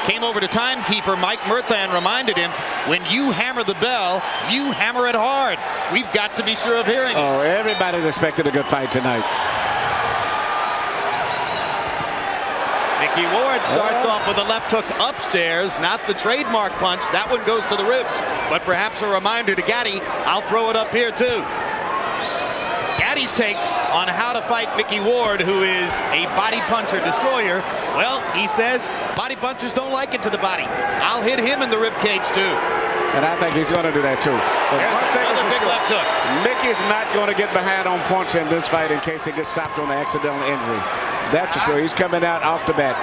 came over to timekeeper Mike Murtha and reminded him, when you hammer the bell, you hammer it hard. We've got to be sure of hearing it. Oh, everybody's expecting a good fight tonight. Micky Ward starts off with a left hook upstairs, not the trademark punch. That one goes to the ribs, but perhaps a reminder to Gatti, I'll throw it up here too. Gatti's take on how to fight Micky Ward, who is a body puncher destroyer. Well, he says body punchers don't like it to the body. I'll hit him in the rib cage too. And I think he's going to do that too. But another big left hook. Micky's not going to get behind on points in this fight in case he gets stopped on an accidental injury. That's for sure. He's coming out off the bat.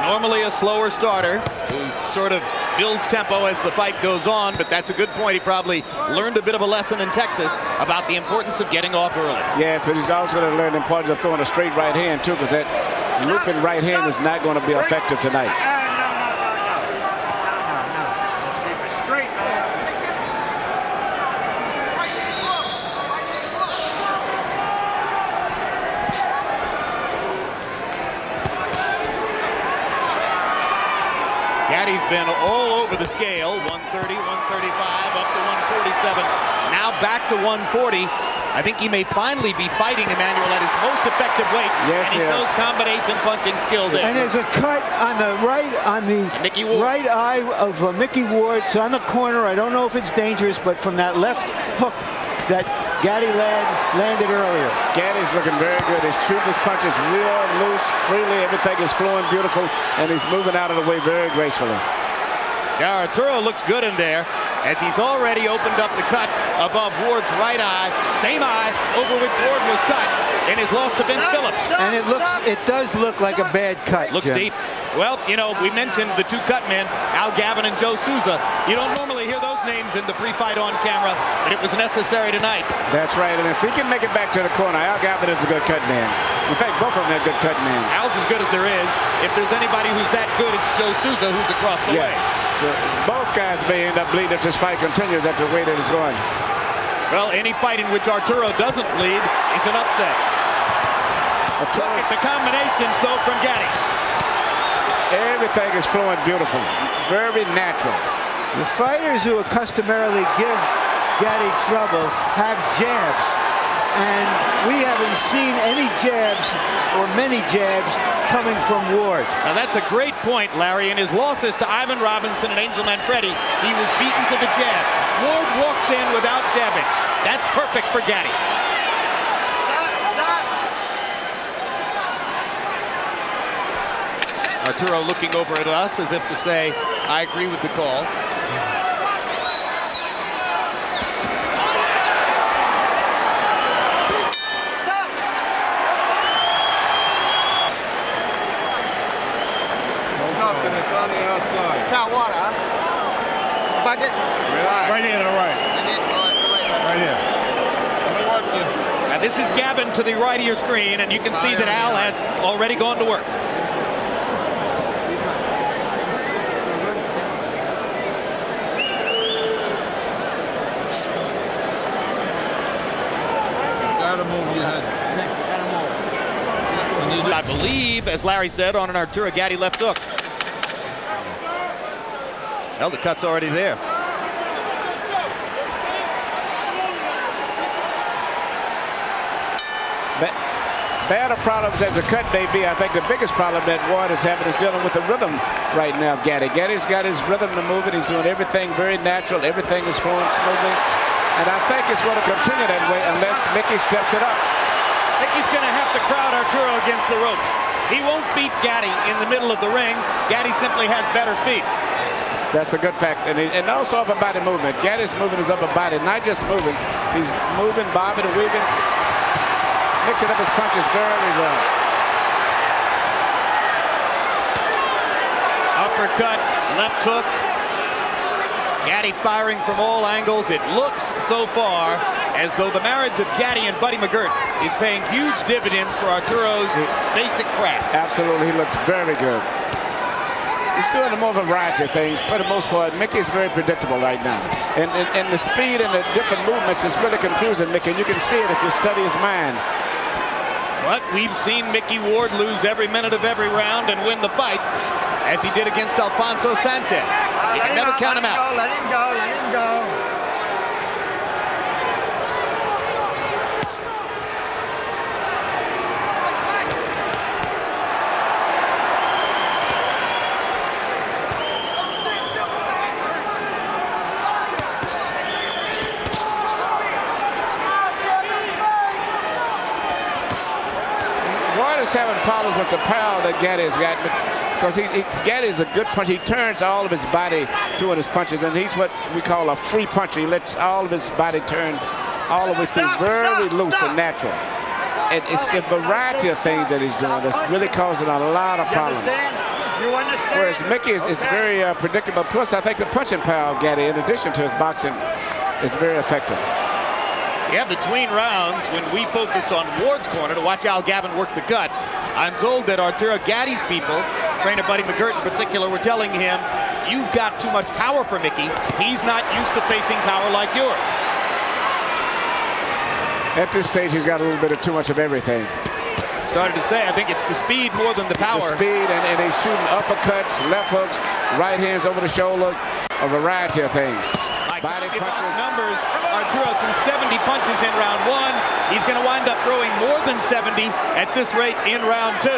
Normally a slower starter who sort of builds tempo as the fight goes on, but that's a good point. He probably learned a bit of a lesson in Texas about the importance of getting off early. Yes, but he's also going to learn the importance of throwing a straight right hand too, because that looping right hand is not going to be effective tonight. Let's keep it straight, man. Gatti's been all over the scale, 130, 135, up to 147, now back to 140. I think he may finally be fighting Emmanuel at his most effective weight. Yes, and he shows combination punching skill there. And there's a cut on the right eye of Micky Ward. It's on the corner. I don't know if it's dangerous, but from that left hook that Gatti landed earlier. Gatti's looking very good. He's shooting his punches real loose, freely. Everything is flowing beautiful, and he's moving out of the way very gracefully. Yeah, Arturo looks good in there, as he's already opened up the cut above Ward's right eye, same eye over which Ward was cut in his loss to Vince Phillips. And it does look like a bad cut. Looks Jim. deep. Well, you know, we mentioned the two cut men, Al Gavin and Joe Souza. You don't normally hear those names in the pre-fight on camera, but it was necessary tonight. That's right, and if he can make it back to the corner, Al Gavin is a good cut man. In fact, both of them are good cut men. Al's as good as there is. If there's anybody who's that good, it's Joe Souza, who's across the way. So both guys may end up bleeding if this fight continues at the way that it's going. Well, any fight in which Arturo doesn't bleed is an upset. Look at the combinations, though, from Gatti. Everything is flowing beautiful, very natural. The fighters who customarily give Gatti trouble have jabs, and we haven't seen any jabs or many jabs coming from Ward. Now that's a great point, Larry. In his losses to Ivan Robinson and Angel Manfredi, he was beaten to the jab. Ward walks in without jabbing. That's perfect for Gatti. Arturo looking over at us as if to say, I agree with the call. Nothing, it's on the outside. Got water, huh? Bucket? Relax. Right here to the right. Right here. Let me work you. Now this is Gavin to the right of your screen, and you can see that Al has already gone to work. Gotta move your head. I believe, as Larry said, on an Arturo Gatti left hook. Well, the cut's already there. Bad of problems as a cut may be, I think the biggest problem that Ward is having is dealing with the rhythm right now of Gatti. Gatti's got his rhythm to move it. He's doing everything very natural. Everything is flowing smoothly. And I think it's going to continue that way unless Micky steps it up. Micky's going to have to crowd Arturo against the ropes. He won't beat Gatti in the middle of the ring. Gatti simply has better feet. That's a good fact. And also upper body movement. Gatti's moving his upper body, not just moving. He's moving, bobbing, and weaving. Mixing up his punches very well. Uppercut, left hook. Gatti firing from all angles. It looks so far as though the marriage of Gatti and Buddy McGirt is paying huge dividends for Arturo's basic craft. Absolutely, he looks very good. He's doing more of a variety of things. For the most part, Mickey's very predictable right now. And the speed and the different movements is really confusing Mickey. And you can see it if you study his mind. But we've seen Micky Ward lose every minute of every round and win the fight. as he did against Alfonso Sanchez. You can never count him out. Let him go, let him go. Ward is having problems with the power that Gatti's got, because Gatti's a good puncher. He turns all of his body through his punches, and he's what we call a free puncher. He lets all of his body turn all the way through, very loose and natural. And it's the variety of things that he's doing that's really causing a lot of problems. You understand? Whereas Micky is very predictable. Plus, I think the punching power of Gatti, in addition to his boxing, is very effective. Yeah, between rounds, when we focused on Ward's corner to watch Al Gavin work the gut, I'm told that Arturo Gatti's people, trainer Buddy McGirt in particular, were telling him, you've got too much power for Micky. He's not used to facing power like yours. At this stage, he's got a little bit of too much of everything. Started to say, I think it's the speed more than the power. The speed, and he's shooting uppercuts, left hooks, right hands over the shoulder, a variety of things. Body punches. Numbers, Arturo threw 70 punches in round 1. He's going to wind up throwing more than 70 at this rate in round 2.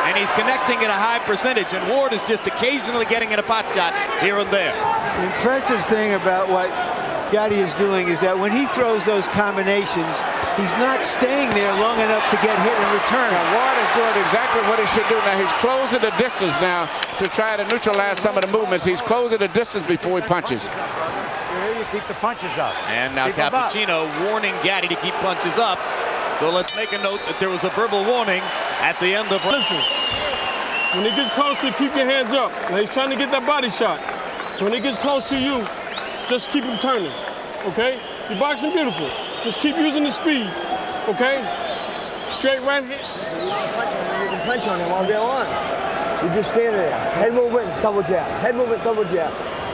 And he's connecting at a high percentage, and Ward is just occasionally getting in a pot shot here and there. The impressive thing about what Gatti is doing is that when he throws those combinations, he's not staying there long enough to get hit in return. Now, Ward is doing exactly what he should do. Now, he's closing the distance now to try to neutralize some of the movements. He's closing the distance before he punches. Here you keep the punches up. And now Cappuccino warning Gatti to keep punches up. So let's make a note that there was a verbal warning at the end of... Listen, when he gets closer, keep your hands up. Now, he's trying to get that body shot. So when he gets close to you, just keep him turning, okay? You're boxing beautiful. Just keep using the speed, okay? Straight right hand. You can punch on him all day long. You just stand there. Head movement, double jab. Head movement, double jab.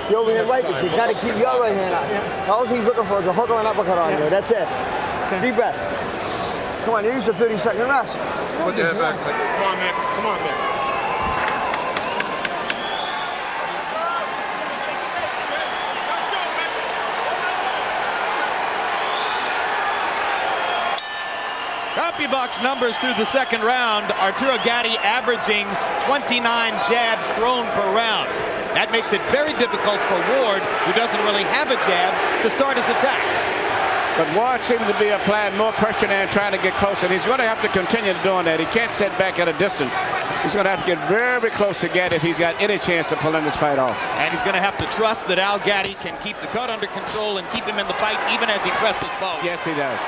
The overhead right, you got to keep your right hand out. All he's looking for is a hook or an uppercut on you. That's it. Deep breath. Come on, use the 30-second rest. Put your head back. Come on, man. Come on, man. CompuBox numbers through the second round. Arturo Gatti averaging 29 jabs thrown per round. That makes it very difficult for Ward, who doesn't really have a jab, to start his attack. But Ward seems to be applying more pressure now and trying to get closer. And he's going to have to continue doing that. He can't sit back at a distance. He's going to have to get very close to Gatti if he's got any chance of pulling this fight off. And he's going to have to trust that Al Gatti can keep the cut under control and keep him in the fight even as he presses both. Yes, he does.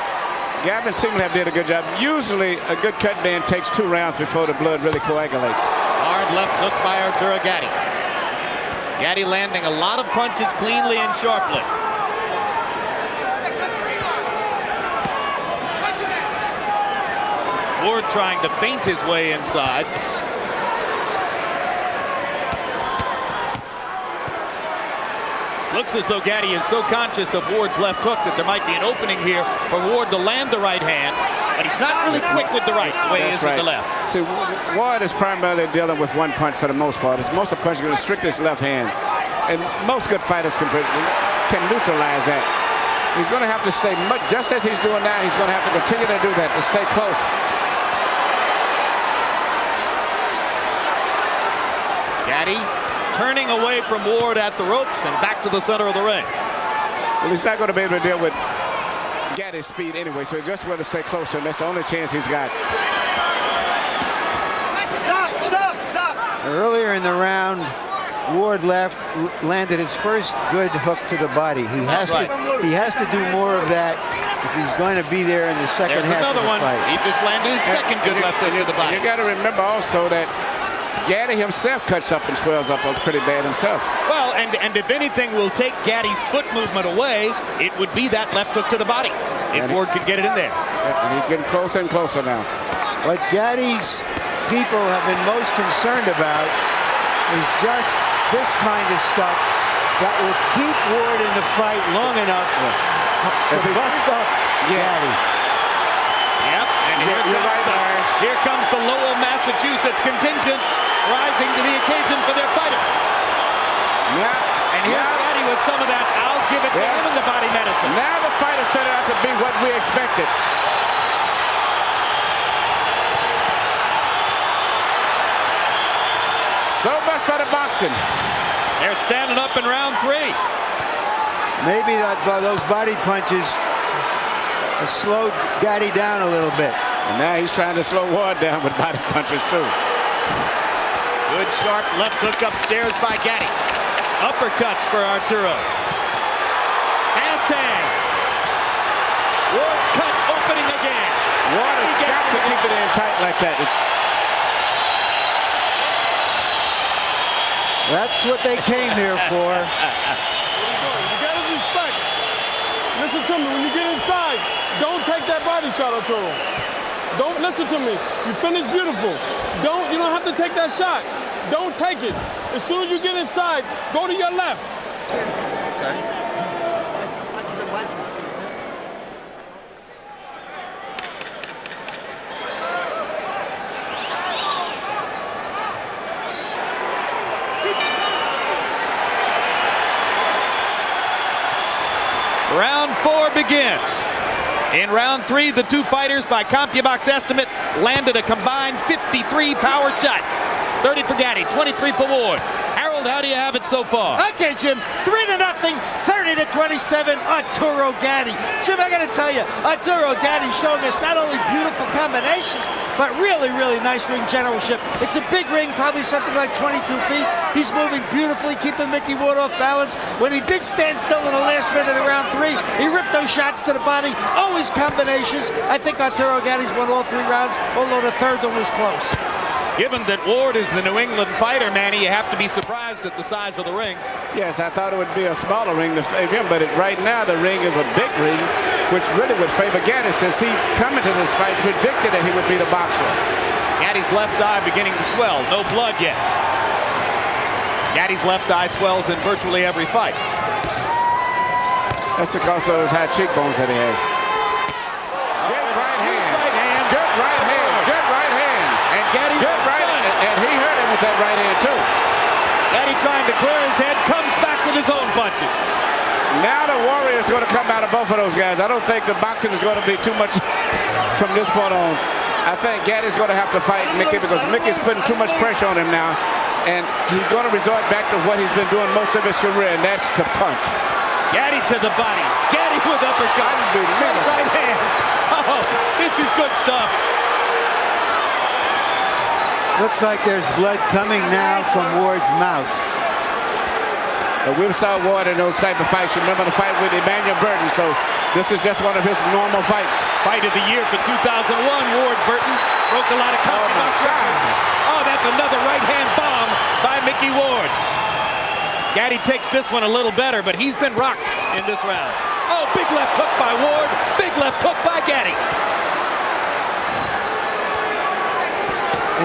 Gavin seems to have did a good job. Usually, a good cut man takes 2 rounds before the blood really coagulates. Hard left hook by Arturo Gatti. Gatti landing a lot of punches cleanly and sharply. Ward trying to feint his way inside. Looks as though Gatti is so conscious of Ward's left hook that there might be an opening here for Ward to land the right hand, but he's not really quick with the right the way he is with the left. See, Ward is primarily dealing with one punch for the most part. Most of the punches are going to restrict his left hand. And most good fighters can neutralize that. He's going to have to stay, just as he's doing now, he's going to have to continue to do that, to stay close. Gatti turning away from Ward at the ropes and back to the center of the ring. Well, he's not going to be able to deal with Gatti's speed anyway, so he's just going to stay closer, and that's the only chance he's got. Stop! Earlier in the round, Ward landed his first good hook to the body. He has to do more of that if he's going to be there in the second half of the fight. He just landed his second good left hook to the body. You got to remember also that Gatti himself cuts up and swells up pretty bad himself. Well, and if anything will take Gatti's foot movement away, it would be that left hook to the body, if Ward could get it in there. And he's getting closer and closer now. What Gatti's people have been most concerned about is just this kind of stuff that will keep Ward in the fight long enough to bust up Gatti. Yep, and Here comes the Lowell, Massachusetts contingent rising to the occasion for their fighter. And here's Gatti with some of that. I'll give it to him in the body medicine. Now the fighter's turned out to be what we expected. So much for the boxing. They're standing up in round 3. Maybe those body punches slowed Gatti down a little bit. And now he's trying to slow Ward down with body punches too. Good sharp left hook upstairs by Gatti. Uppercuts for Arturo. Fast hands. Ward's cut opening again. Ward has got to keep it in tight like that. That's what they came here for. You got his respect. Listen to me. When you get inside, don't take that body shot, Arturo. Don't listen to me. You finish beautiful. You don't have to take that shot. Don't take it. As soon as you get inside, go to your left. Okay. Round 4 begins. In round 3, the two fighters, by CompuBox estimate, landed a combined 53 power shots. 30 for Gatti, 23 for Ward. Harold, how do you have it so far? Okay, Jim, 3-0, 30-27, Arturo Gatti. Jim, I gotta tell you, Arturo Gatti showing us not only beautiful combinations, but really, really nice ring generalship. It's a big ring, probably something like 22 feet. He's moving beautifully, keeping Micky Ward off balance. When he did stand still in the last minute of round 3, he ripped those shots to the body, always combinations. I think Arturo Gatti's won all 3 rounds, although the third one was close. Given that Ward is the New England fighter, Manny, you have to be surprised at the size of the ring. Yes, I thought it would be a smaller ring to favor him, but right now the ring is a big ring, which really would favor Gatti since he's coming to this fight predicted that he would be the boxer. Gatti's left eye beginning to swell. No blood yet. Gatti's left eye swells in virtually every fight. That's because of those high cheekbones that he has. Good right hand. Good right hand. Good right hand. And Gatti good right hand. And he hurt him with that right hand too. Gatti trying to clear his head, comes back with his own punches. Now the Warrior's going to come out of both of those guys. I don't think the boxing is going to be too much from this point on. I think Gatti's going to have to fight Micky because Micky's putting too much pressure on him now. And he's going to resort back to what he's been doing most of his career, and that's to punch. Gatti to the body. Gatti with uppercut. Straight right hand. Oh, this is good stuff. Looks like there's blood coming now from Ward's mouth. We saw Ward in those type of fights. Remember the fight with Emmanuel Burton, so this is just one of his normal fights. Fight of the year for 2001, Ward Burton broke a lot of CompuBox records. Oh, that's another right-hand bomb by Micky Ward. Gatti takes this one a little better, but he's been rocked in this round. Oh, big left hook by Ward, big left hook by Gatti.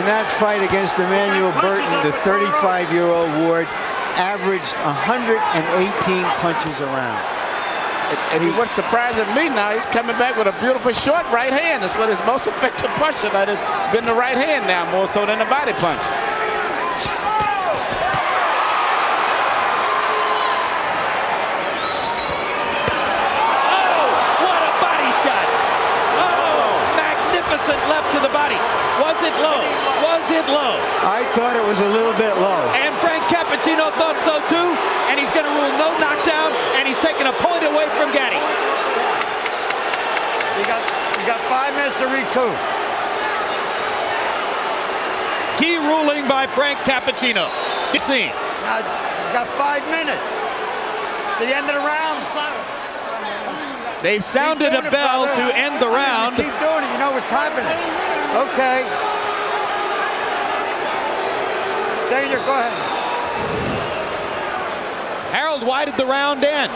In that fight against Emmanuel Burton, the 35-year-old Ward averaged 118 punches around. And what's surprising me now, he's coming back with a beautiful short right hand. That's what his most effective punch tonight has been, the right hand now, more so than the body punch. Oh, what a body shot. Oh, magnificent left to the body. Was it low? Was it low? I thought it was a little bit low. And Frank Cappuccino thought so too, and he's going to rule no knockdown, and he's taking a point away from Gatti. You got 5 minutes to recoup. Key ruling by Frank Cappuccino. Good scene. Now, you got 5 minutes. To the end of the round. They've sounded a bell to end the round. Keep doing it. You know what's happening. Okay. Daniel, go ahead. Harold, why did the round end?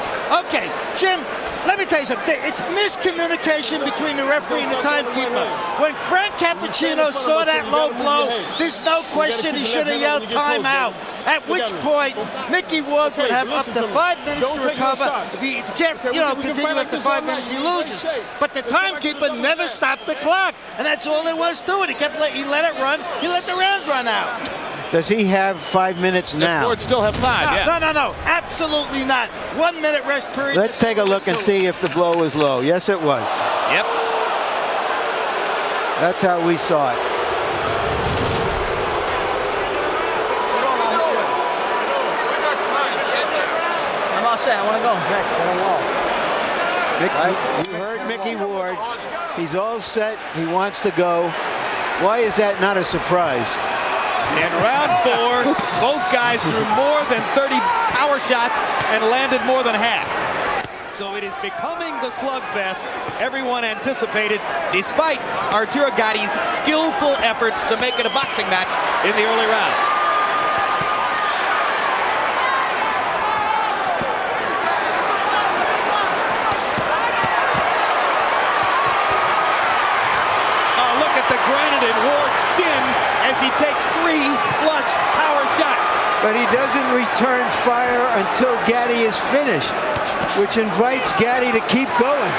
Okay, Jim, let me tell you something. It's miscommunication between the referee and the timekeeper. When Frank Cappuccino saw that low blow, there's no question he should have yelled timeout. At which point, Micky Ward would have up to 5 minutes to recover. If he can't, continue after 5 minutes, he loses. But the timekeeper never stopped the clock, and that's all there was to it. He let it run. He let the round run out. Does he have 5 minutes now? Ford still have 5, No, absolutely not. 1 minute rest period. Let's take a look and see if the blow was low. Yes, it was. Yep. That's how we saw it. I'm all set. I want to go. You heard Micky Ward. He's all set. He wants to go. Why is that not a surprise? In round 4, both guys threw more than 30 power shots and landed more than half. So it is becoming the slugfest everyone anticipated, despite Arturo Gatti's skillful efforts to make it a boxing match in the early rounds. The granite in Ward's chin as he takes 3 flush power shots. But he doesn't return fire until Gatti is finished, which invites Gatti to keep going.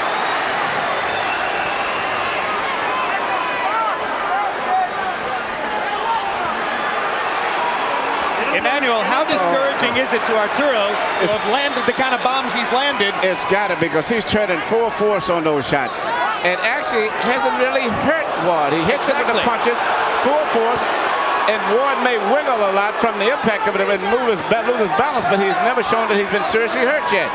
Emmanuel, how discouraging is it to Arturo to have landed the kind of bombs he's landed? It's got to, because he's turning full force on those shots. And actually hasn't really hurt Ward. He hits him with the punches, full force, and Ward may wiggle a lot from the impact of it and lose his balance, but he's never shown that he's been seriously hurt yet.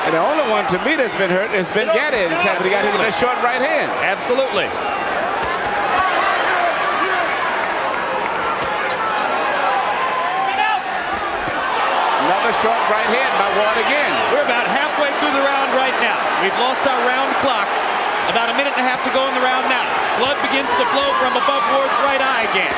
And the only one to me that's been hurt has been Gatti, and he got hit with that short right hand. Absolutely. Another short right hand by Ward again. We're about halfway through the round right now. We've lost our round clock. About a minute and a half to go in the round now. Blood begins to flow from above Ward's right eye again.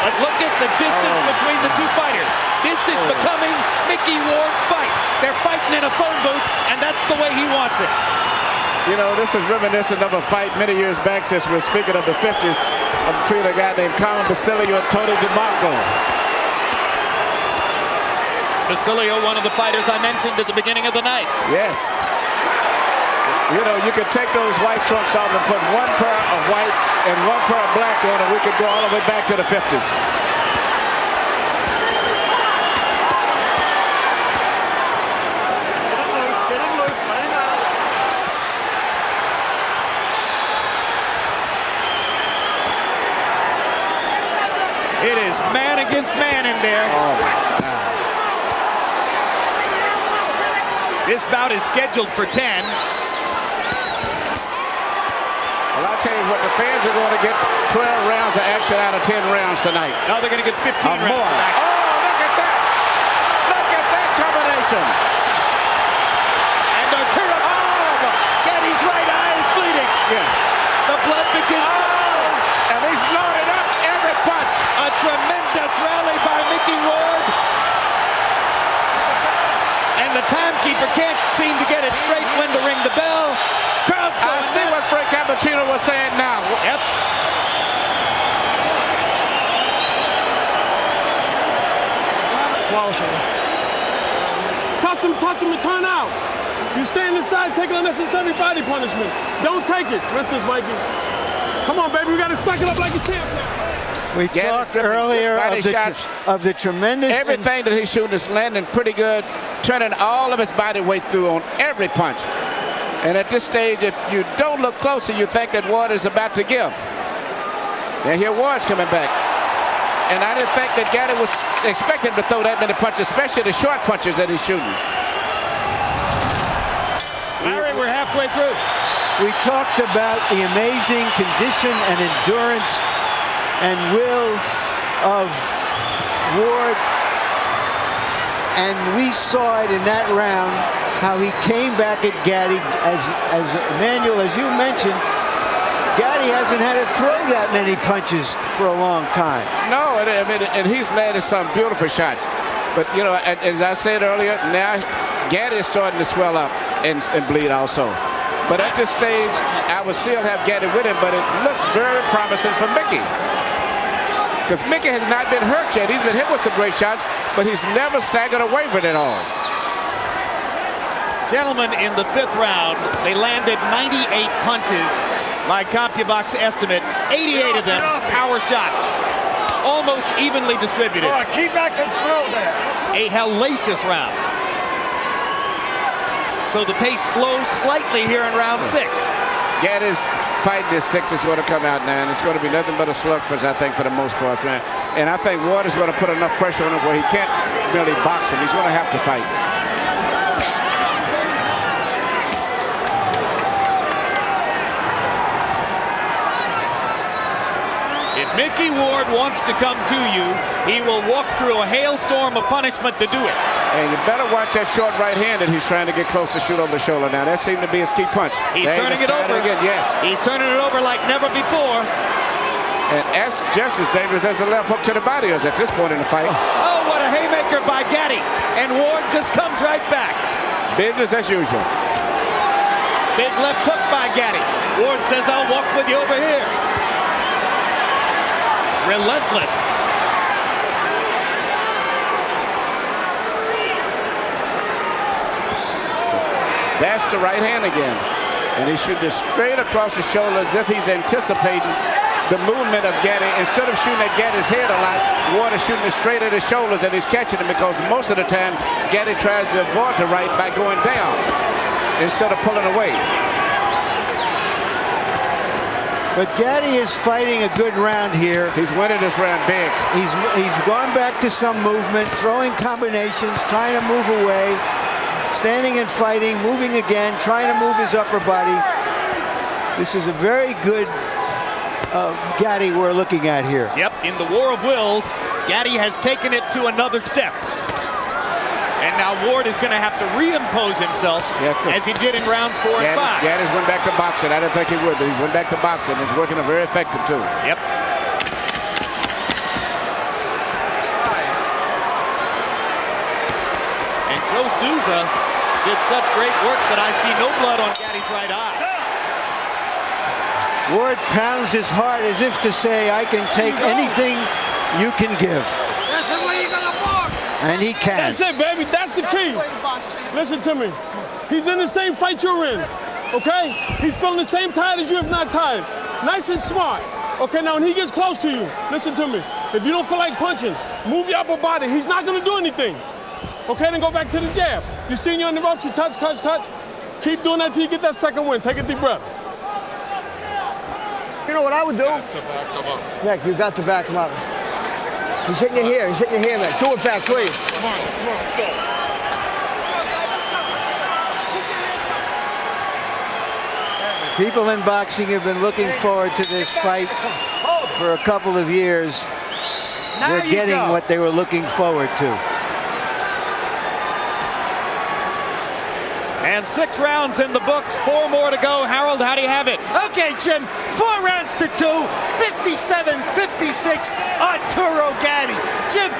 But look at the distance between the two fighters. This is becoming Micky Ward's fight. They're fighting in a phone booth, and that's the way he wants it. You know, this is reminiscent of a fight many years back, since we're speaking of the 50s, between a guy named Colin Basilio and Tony DeMarco. Basilio, one of the fighters I mentioned at the beginning of the night. Yes. You know, you could take those white trunks off and put one pair of white and one pair of black on, and we could go all the way back to the 50s. It is man against man in there. Oh, my God. This bout is scheduled for 10. Well, I'll tell you what, the fans are going to get 12 rounds of action out of 10 rounds tonight. Now they're going to get 15 rounds more. back. Oh, look at that! Look at that combination! And Arturo, Gatti's right eye is bleeding. Yeah. The blood begins. And he's loaded up every punch. A tremendous rally by Micky Ward. And the timekeeper can't seem to get it straight when to ring the bell. Crowd's going I see what Frank Cappuccino was saying now. Yep. Touch him and turn out. You stand inside, take an unnecessary body punishment. Don't take it. That's just Mikey. Come on, baby, we got to suck it up like a champ now. We talked earlier of the tremendous... Everything that he's shooting is landing pretty good, turning all of his body weight through on every punch. And at this stage, if you don't look closer, you think that Ward is about to give. And here Ward's coming back. And I didn't think that Gatti was expecting to throw that many punches, especially the short punches that he's shooting. Larry, we're halfway through. We talked about the amazing condition and endurance and will of Ward, and we saw it in that round, how he came back at Gatti. As Emmanuel, as you mentioned, Gatti hasn't had to throw that many punches for a long time. No, and he's landed some beautiful shots. But, you know, as I said earlier, now Gatti is starting to swell up and bleed also. But at this stage, I would still have Gatti with him, but it looks very promising for Micky. Because Micky has not been hurt yet. He's been hit with some great shots, but he's never staggered or wavered at all. Gentlemen, in the 5th round, they landed 98 punches. My CompuBox estimate, 88 of them power shots. Almost evenly distributed. All right, keep that control there. A hellacious round. So the pace slows slightly here in round 6. Gatti's fighting his sticks is going to come out now, and it's going to be nothing but a slugfest, I think, for the most part. And I think Ward is going to put enough pressure on him where he can't really box him. He's going to have to fight. If Micky Ward wants to come to you, he will walk through a hailstorm of punishment to do it. And you better watch that short right hand that he's trying to get close to shoot over the shoulder now. That seemed to be his key punch. He's turning it over. Again, yes. He's turning it over like never before. And that's just as dangerous as a left hook to the body is at this point in the fight. Oh, what a haymaker by Gatti. And Ward just comes right back. Business as usual. Big left hook by Gatti. Ward says, I'll walk with you over here. Relentless. That's the right hand again. And he shooting it straight across the shoulder as if he's anticipating the movement of Gatti. Instead of shooting at Gatti's head a lot, Ward is shooting it straight at his shoulders, and he's catching him because most of the time Gatti tries to avoid the right by going down instead of pulling away. But Gatti is fighting a good round here. He's winning this round big. He's gone back to some movement, throwing combinations, trying to move away, standing and fighting, moving again, trying to move his upper body. This is a very good Gatti we're looking at here. Yep, in the war of wills, Gatti has taken it to another step. And now Ward is going to have to reimpose himself as he did in rounds 4 and 5. Gatti's went back to boxing. I didn't think he would, but he's went back to boxing. He's working very effective too. Yep. And Joe Souza did such great work that I see no blood on Gatti's right eye. Ward pounds his heart as if to say, I can take anything you can give. That's the way you're gonna box. And he can. That's it, baby. That's the key. Listen to me. He's in the same fight you're in, okay? He's feeling the same tired as you, if not tired. Nice and smart. Okay, now when he gets close to you, listen to me. If you don't feel like punching, move your upper body. He's not gonna do anything. Okay, then go back to the jab. You seen you on the ropes, you touch, touch, touch. Keep doing that till you get that second win. Take a deep breath. You know what I would do? Nick, you got to back him up. He's hitting you here. He's hitting you here, Nick. Do it back, please. Come on, let's go. People in boxing have been looking forward to this fight for a couple of years. They're getting what they were looking forward to. And 6 rounds in the books, 4 more to go. Harold, how do you have it? Okay, Jim, 4 rounds to 2, 57-56, Arturo Gatti. Jim,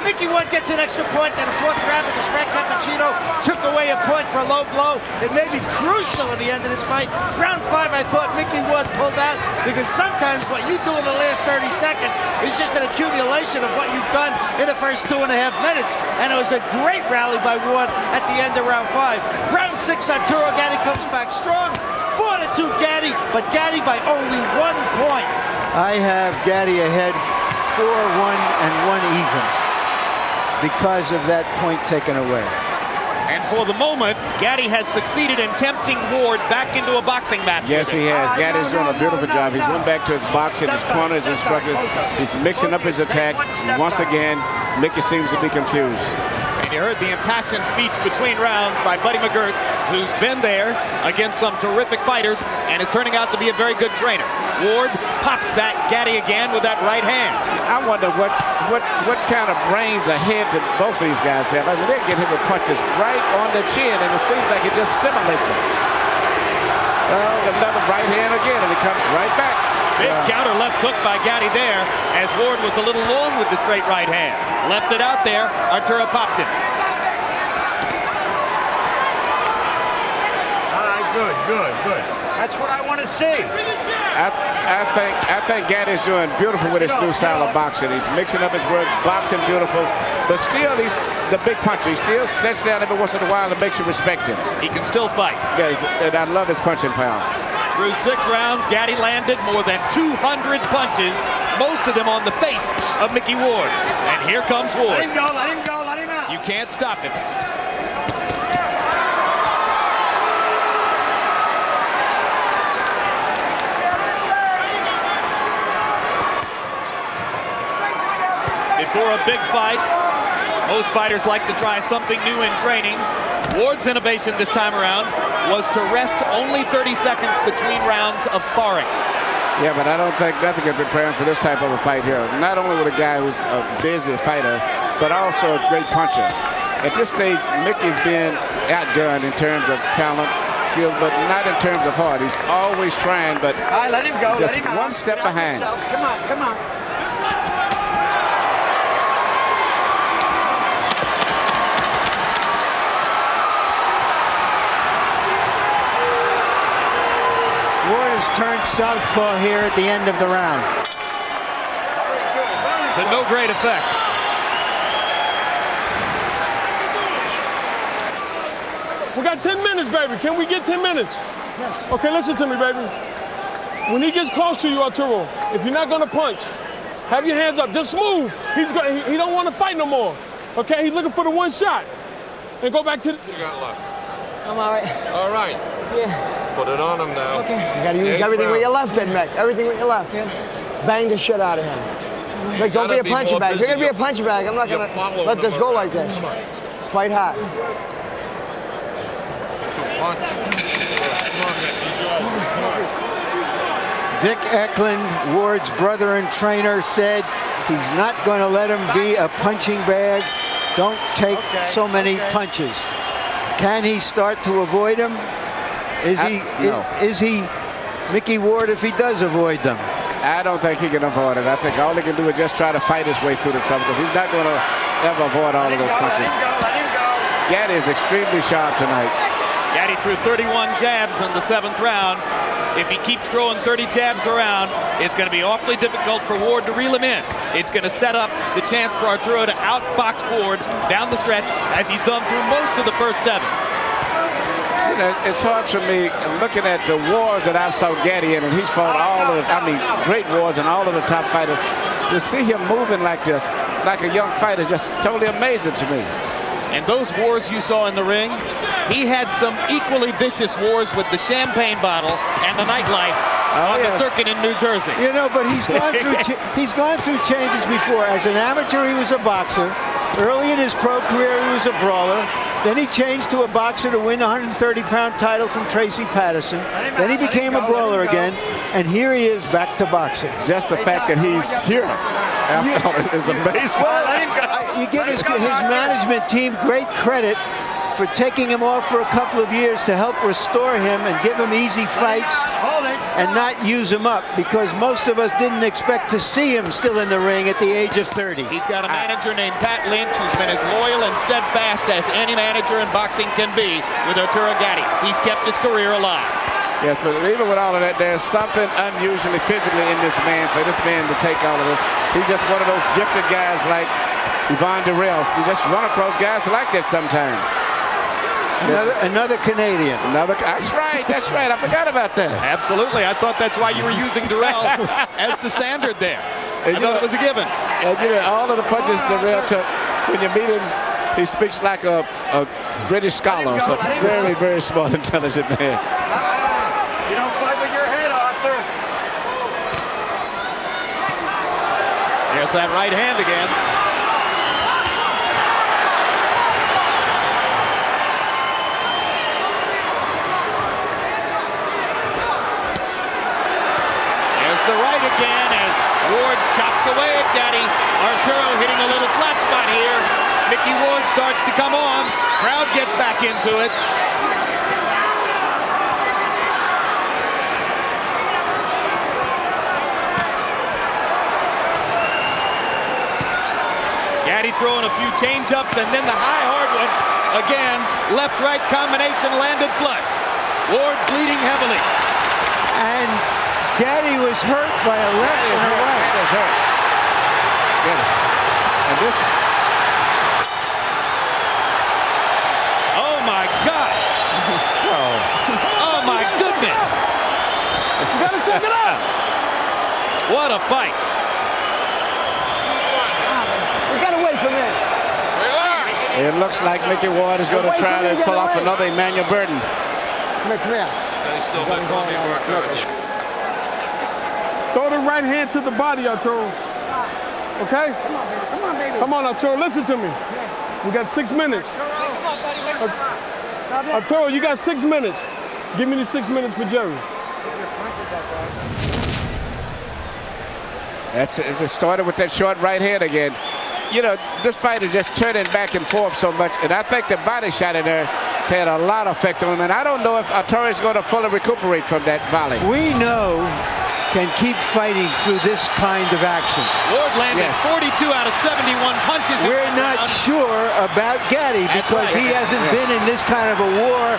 Micky Ward gets an extra point in the 4th round because Frank Cappuccino took away a point for a low blow. It may be crucial at the end of this fight. Round 5, I thought Micky Ward pulled out because sometimes what you do in the last 30 seconds is just an accumulation of what you've done in the first 2.5 minutes. And it was a great rally by Ward at the end of round 5. Round 6, Arturo Gatti comes back strong. 4-2 Gatti, but Gatti by only 1 point. I have Gatti ahead 4-1 and 1 even because of that point taken away. And for the moment, Gatti has succeeded in tempting Ward back into a boxing match. Yes, he has. Gatti's doing a beautiful job. He's went back to his boxing, his corner, his instructor. He's mixing up his attack. Once again, Micky seems to be confused. And you heard the impassioned speech between rounds by Buddy McGirt, who's been there against some terrific fighters and is turning out to be a very good trainer. Ward pops back Gatti again with that right hand. I wonder what kind of brains ahead to both of these guys have. I mean, they're getting him with punches right on the chin, and it seems like it just stimulates him. Well, it's another right hand again, and it comes right back. Big counter left hook by Gatti there, as Ward was a little long with the straight right hand. Left it out there. Arturo popped it. All right, good, good, good. That's what I want to see. I think Gatti's doing beautiful with his new style of boxing. He's mixing up his work, boxing beautiful, but still he's the big puncher. He still sits down every once in a while and makes you respect him. He can still fight. Yeah, and I love his punching power. Through 6 rounds, Gatti landed more than 200 punches, most of them on the face of Micky Ward. And here comes Ward. Let him go, let him go, let him out. You can't stop him. Before a big fight, most fighters like to try something new in training. Ward's innovation this time around was to rest only 30 seconds between rounds of sparring. Yeah, but I don't think nothing can prepare him for this type of a fight here. Not only with a guy who's a busy fighter, but also a great puncher. At this stage, Micky's being outgunned in terms of talent, skills, but not in terms of heart. He's always trying, but All right, let him go, just let him one out. step Get out behind. yourselves. Come on, come on. Ward has turned southpaw here at the end of the round. To no great effect. We got 10 minutes, baby. Can we get 10 minutes? Yes. Okay, listen to me, baby. When he gets close to you, Arturo, if you're not gonna punch, have your hands up. Just move. He don't want to fight no more. Okay, he's looking for the one shot. And go back to. You got left. I'm all right. All right. Yeah. Put it on him now. Okay. You gotta use everything with your left, then, Mick. Everything with your left. Yeah. Bang the shit out of him. Mick, don't be a punching bag. If you're gonna be a punching bag, I'm not gonna let this go like this. Fight hard. Punch. Dick Eklund, Ward's brother and trainer, said he's not going to let him be a punching bag. Don't take so many punches. Can he start to avoid them? No. Is he Micky Ward if he does avoid them? I don't think he can avoid it. I think all he can do is just try to fight his way through the trouble, because he's not going to ever avoid all of those punches. Let him go, let him go. Gatti is extremely sharp tonight. Gatti threw 31 jabs in the 7th round. If he keeps throwing 30 jabs around, it's going to be awfully difficult for Ward to reel him in. It's going to set up the chance for Arturo to outbox Ward down the stretch, as he's done through most of the first 7. You know, it's hard for me looking at the wars that I've saw Gatti in, and he's fought all of the, great wars and all of the top fighters. To see him moving like this, like a young fighter, just totally amazing to me. And those wars you saw in the ring, he had some equally vicious wars with the champagne bottle and the nightlife on the circuit in New Jersey. You know, but he's gone through changes before. As an amateur, he was a boxer. Early in his pro career, he was a brawler. Then he changed to a boxer to win the 130-pound title from Tracy Patterson. Then he became a brawler again, and here he is back to boxing. Just the fact that he's here is amazing. Well, you give his management team great credit for taking him off for a couple of years to help restore him and give him easy fights and not use him up, because most of us didn't expect to see him still in the ring at the age of 30. He's got a manager named Pat Lynch who's been as loyal and steadfast as any manager in boxing can be with Arturo Gatti. He's kept his career alive. Yes, but even with all of that, there's something unusually physically in this man, for this man to take all of this. He's just one of those gifted guys like Yvonne Durrell. You just run across guys like that sometimes. Another Canadian. That's right. I forgot about that. Absolutely. I thought that's why you were using Durrell as the standard there. I thought it was a given. And you know, all of the punches Durrell took, when you meet him, he speaks like a British scholar. So very, very smart, intelligent man. You don't fight with your head, Arthur. There's that right hand again. The right again as Ward chops away at Gatti. Arturo hitting a little flat spot here. Micky Ward starts to come on. Crowd gets back into it. Gatti throwing a few change-ups, and then the high hard one. Again, left-right combination landed flush. Ward bleeding heavily. And Gatti was hurt by a left and a right. That is hurt. Yes. And this. Oh my gosh! Oh my goodness! You gotta shake it up. What a fight! We gotta wait for that. It looks like Micky Ward is going to try to pull off another Emmanuel Burton. Come here. Throw the right hand to the body, Arturo. Okay? Come on, baby. Come on, Arturo, listen to me. We got 6 minutes. Arturo, you got 6 minutes. Give me the 6 minutes for Jerry. That's it. It started with that short right hand again. You know, this fight is just turning back and forth so much, and I think the body shot in there had a lot of effect on him, and I don't know if Arturo is going to fully recuperate from that volley. We know can keep fighting through this kind of action. Ward landed 42 out of 71 punches. We're not sure about Gatti because he hasn't been in this kind of a war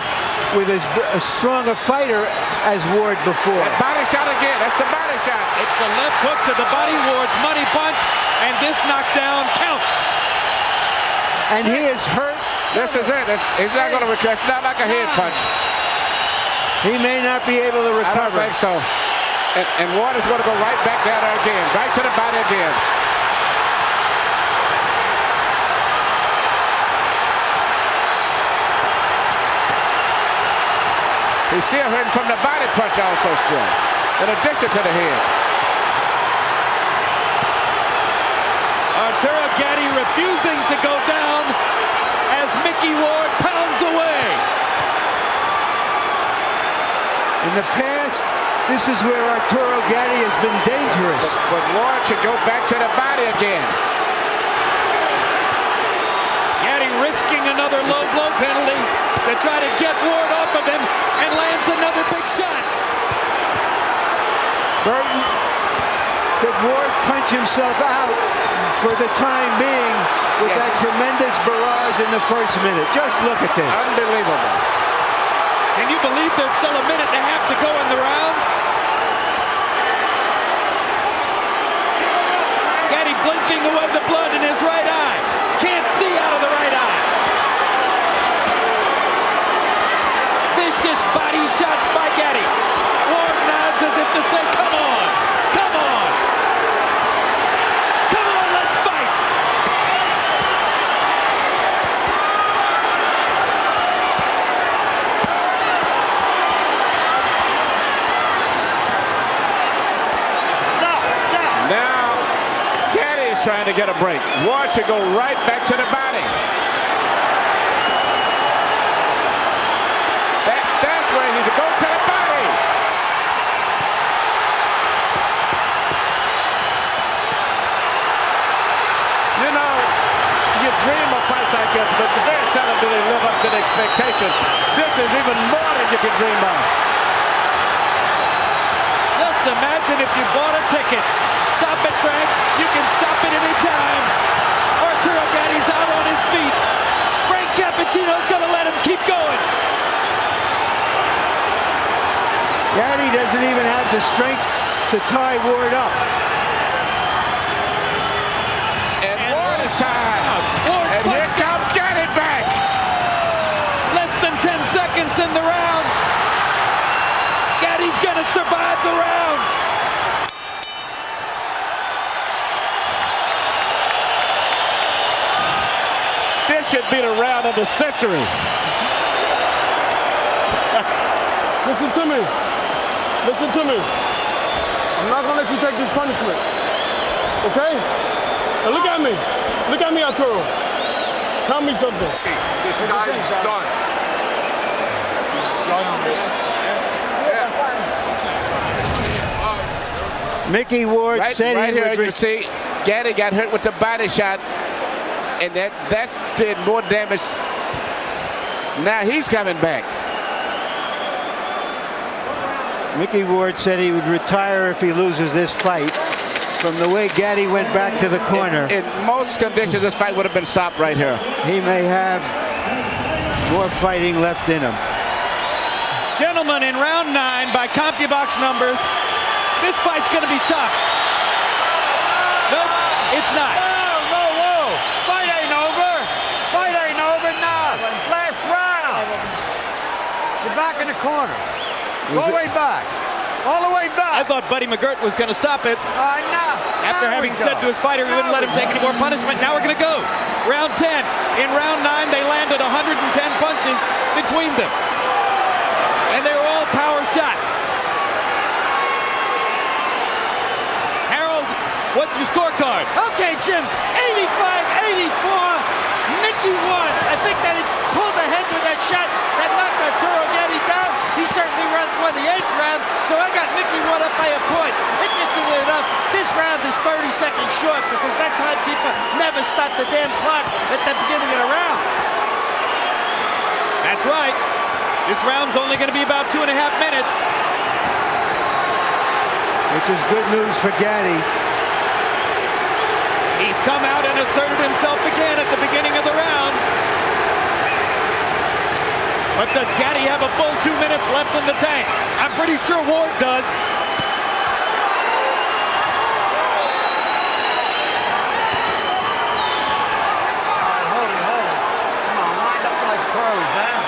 with as strong a fighter as Ward before. That body shot again. That's the body shot. It's the left hook to the body. Ward's money punch, and this knockdown counts. And he is hurt. This is it. He's not going to recover. It's not like a head punch. He may not be able to recover. I don't think so. And Ward is going to go right back down there again. Right to the body again. He's still hurting from the body punch also still, in addition to the head. Arturo Gatti refusing to go down as Micky Ward pounds away. In the past, this is where Arturo Gatti has been dangerous. But Ward should go back to the body again. Gatti risking another low blow penalty to try to get Ward off of him, and lands another big shot. Burton, did Ward punch himself out for the time being with that tremendous barrage in the first minute? Just look at this. Unbelievable. Can you believe there's still a minute and a half to go in the round? Gatti blinking away the blood in his right eye. Can't see out of the right eye. Vicious body shots by Gatti. Ward nods as if to say, come on, come on. Come on, let's fight. Now, Gatti is trying to get a break. Ward should go right back to the body. That's where he's to go to the body. You know, you dream of fights like this, but very seldom do they live up to the expectation. This is even more than you could dream of. Just imagine if you bought a ticket. Stop it, Frank. You can stop it any time. Arturo Gatti's out on his feet. Frank Cappuccino's going to let him keep going. Gatti doesn't even have the strength to tie Ward up. And Ward is tied. And here comes Gatti back. Less than 10 seconds in the round. Gatti's going to survive the round. This should be the round of the century. Listen to me. Listen to me. I'm not gonna let you take this punishment. Okay? Now look at me. Look at me, Arturo. Tell me something. This guy's done. Micky Ward said right he here, would you see, Gatti got hurt with the body shot, and that's did more damage. Now he's coming back. Micky Ward said he would retire if he loses this fight. from the way Gatti went back to the corner. In most conditions, this fight would have been stopped right here. He may have more fighting left in him. Gentlemen, in round 9, by CompuBox numbers, this fight's going to be stopped. Nope, it's not. Whoa. Fight ain't over. Fight ain't over now. Last round. You're back in the corner. Go way back. All the way back. I thought Buddy McGirt was going to stop it. After having said to his fighter he wouldn't let him take any more punishment, now we're going to go. Round 10. In round 9, they landed 110 punches between them. And they were all power shots. Harold, what's your scorecard? Okay, Jim, 85-84. Micky won. I think that he pulled ahead with that shot that knocked Arturo Gatti down. He certainly won the 8th round, so I got Micky won up by a point. Interestingly enough, this round is 30 seconds short because that timekeeper never stopped the damn clock at the beginning of the round. That's right. This round's only going to be about 2.5 minutes. Which is good news for Gatti. He's come out and asserted himself again at the beginning of the round. But does Gatti have a full 2 minutes left in the tank? I'm pretty sure Ward does. Hold it. Come on, lined up like pros, huh?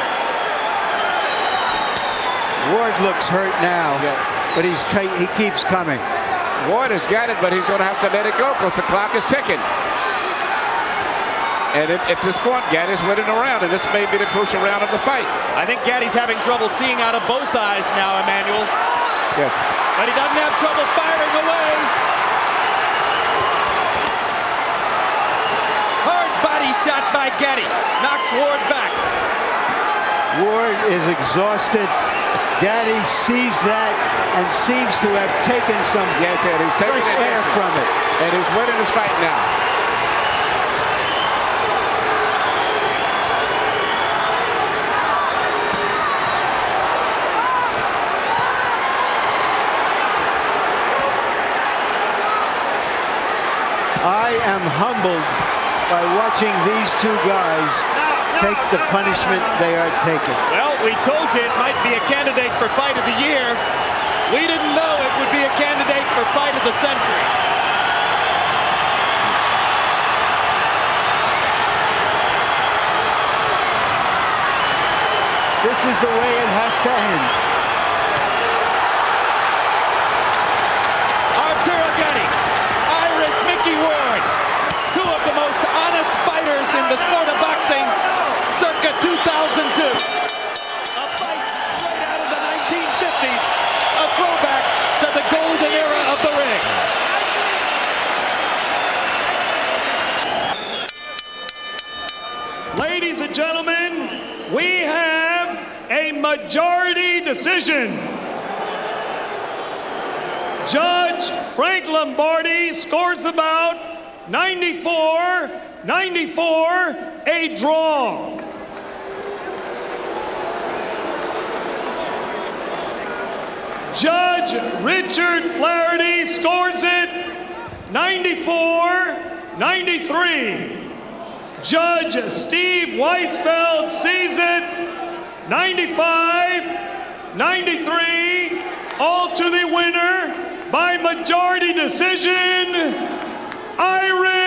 Ward looks hurt now, but he keeps coming. Ward has got it, but he's going to have to let it go because the clock is ticking. And at this point, Gatti's winning the round, and this may be the crucial round of the fight. I think Gatti's having trouble seeing out of both eyes now, Emmanuel. Yes. But he doesn't have trouble firing away. Hard body shot by Gatti. Knocks Ward back. Ward is exhausted. Gatti sees that and seems to have taken some Yes, and he's taking fresh air from it. And he's winning this fight now. I am humbled by watching these two guys take the punishment they are taking. Well, we told you it might be a candidate for Fight of the Year. We didn't know it would be a candidate for Fight of the Century. This is the way it has to end. Arturo Gatti, Irish Micky Ward, two of the most honest fighters in the sport of boxing, circa 2002. A fight straight out of the 1950s, a throwback to the golden era of the ring. Ladies and gentlemen, we have a majority decision. Judge Frank Lombardi scores the bout 94-94, a draw. Judge Richard Flaherty scores it 94-93. Judge Steve Weisfeld sees it 95-93, all to the winner by majority decision, Irish